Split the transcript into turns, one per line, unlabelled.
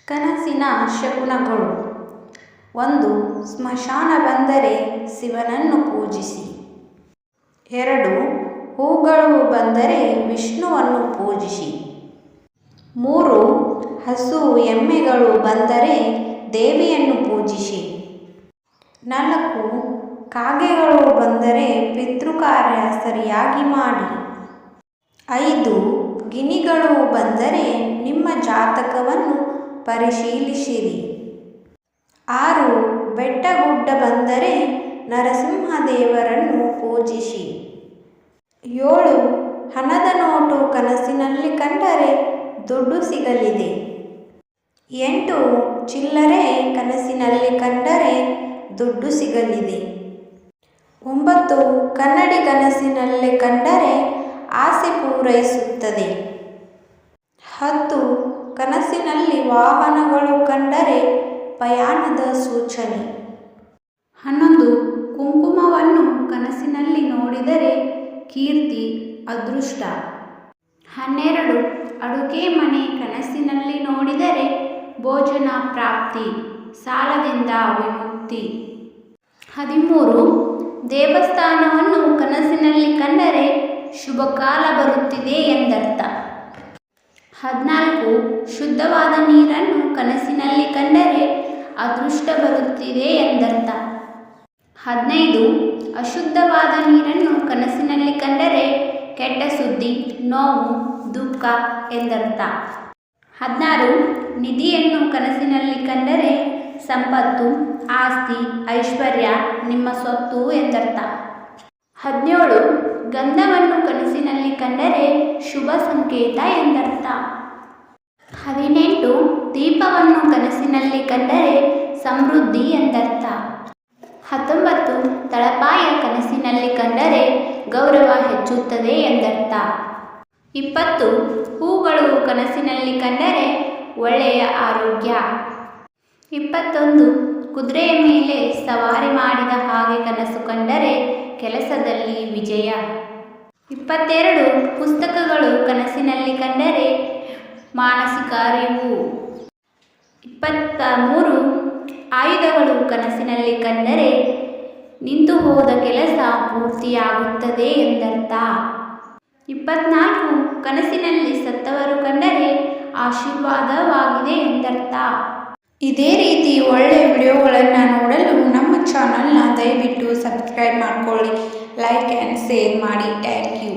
ಕನಸಿನ ಶಕುನಗಳು. 1. ಸ್ಮಶಾನ ಬಂದರೆ ಶಿವನನ್ನು ಪೂಜಿಸಿ. 2. ಹೂಗಳು ಬಂದರೆ ವಿಷ್ಣುವನ್ನು ಪೂಜಿಸಿ. 3. ಹಸು ಎಮ್ಮೆಗಳು ಬಂದರೆ ದೇವಿಯನ್ನು ಪೂಜಿಸಿ. 4. ಕಾಗೆಗಳು ಬಂದರೆ ಪಿತೃಕಾರ್ಯ ಸರಿಯಾಗಿ ಮಾಡಿ. 5. ಗಿಣಿಗಳು ಬಂದರೆ ನಿಮ್ಮ ಜಾತಕವನ್ನು ಪರಿಶೀಲಿಸಿರಿ. 6. ಬೆಟ್ಟಗುಡ್ಡ ಬಂದರೆ ನರಸಿಂಹದೇವರನ್ನು ಪೂಜಿಸಿ. 7. ಹಣದ ನೋಟು ಕನಸಿನಲ್ಲಿ ಕಂಡರೆ ದುಡ್ಡು ಸಿಗಲಿದೆ. 8. ಚಿಲ್ಲರೆ ಕನಸಿನಲ್ಲಿ ಕಂಡರೆ ದುಡ್ಡು ಸಿಗಲಿದೆ. 9. ಕನ್ನಡಿ ಕನಸಿನಲ್ಲಿ ಕಂಡರೆ ಆಸೆ ಪೂರೈಸುತ್ತದೆ. 10. ಕನಸಿನಲ್ಲಿ ವಾಹನಗಳು ಕಂಡರೆ ಪ್ರಯಾಣದ ಸೂಚನೆ. 11. ಕುಂಕುಮವನ್ನು ಕನಸಿನಲ್ಲಿ ನೋಡಿದರೆ ಕೀರ್ತಿ, ಅದೃಷ್ಟ. 12. ಅಡುಗೆ ಮನೆ ಕನಸಿನಲ್ಲಿ ನೋಡಿದರೆ ಭೋಜನ ಪ್ರಾಪ್ತಿ, ಸಾಲದಿಂದ ವಿಮುಕ್ತಿ. 13. ದೇವಸ್ಥಾನವನ್ನು ಕನಸಿನಲ್ಲಿ ಕಂಡರೆ ಶುಭ ಕಾಲ ಬರುತ್ತಿದೆ ಎಂದರ್ಥ. 14. ಶುದ್ಧವಾದ ನೀರನ್ನು ಕನಸಿನಲ್ಲಿ ಕಂಡರೆ ಅದೃಷ್ಟ ಬರುತ್ತಿದೆ ಎಂದರ್ಥ. 15. ಅಶುದ್ಧವಾದ ನೀರನ್ನು ಕನಸಿನಲ್ಲಿ ಕಂಡರೆ ಕೆಟ್ಟ ಸುದ್ದಿ, ನೋವು, ದುಃಖ ಎಂದರ್ಥ. 16. ನಿಧಿಯನ್ನು ಕನಸಿನಲ್ಲಿ ಕಂಡರೆ ಸಂಪತ್ತು, ಆಸ್ತಿ, ಐಶ್ವರ್ಯ, ನಿಮ್ಮ ಸ್ವತ್ತು ಎಂದರ್ಥ. 17. ಗಂಧವನ್ನು ಕನಸಿನಲ್ಲಿ ಕಂಡರೆ ಶುಭ ಸಂಕೇತ ಎಂದರ್ಥ. 18. ದೀಪವನ್ನು ಕನಸಿನಲ್ಲಿ ಕಂಡರೆ ಸಮೃದ್ಧಿ ಎಂದರ್ಥ. 19. ತಳಪಾಯ ಕನಸಿನಲ್ಲಿ ಕಂಡರೆ ಗೌರವ ಹೆಚ್ಚುತ್ತದೆ ಎಂದರ್ಥ. 20. ಹೂಗಳು ಕನಸಿನಲ್ಲಿ ಕಂಡರೆ ಒಳ್ಳೆಯ ಆರೋಗ್ಯ. 21. ಕುದುರೆಯ ಮೇಲೆ ಸವಾರಿ ಮಾಡಿದ ಹಾಗೆ ಕನಸು ಕಂಡರೆ ಕೆಲಸದಲ್ಲಿ ವಿಜಯ. 22. ಪುಸ್ತಕಗಳು ಕನಸಿನಲ್ಲಿ ಕಂಡರೆ ಮಾನಸಿಕ ಅರಿವು. 23. ಆಯುಧಗಳು ಕನಸಿನಲ್ಲಿ ಕಂಡರೆ ನಿಂತು ಹೋದ ಕೆಲಸ ಪೂರ್ತಿಯಾಗುತ್ತದೆ ಎಂದರ್ಥ. 24. ಕನಸಿನಲ್ಲಿ ಸತ್ತವರು ಕಂಡರೆ ಆಶೀರ್ವಾದವಾಗಿದೆ ಎಂದರ್ಥ. ಇದೇ ರೀತಿ ಒಳ್ಳೆಯ ವಿಡಿಯೋಗಳನ್ನು ನೋಡಲು ನಮ್ಮ ಚಾನಲ್ನ ದಯವಿಟ್ಟು ಸಬ್ಸ್ಕ್ರೈಬ್ ಮಾಡಿಕೊಳ್ಳಿ, ಲೈಕ್ ಆ್ಯಂಡ್ ಶೇರ್ ಮಾಡಿ. Thank you.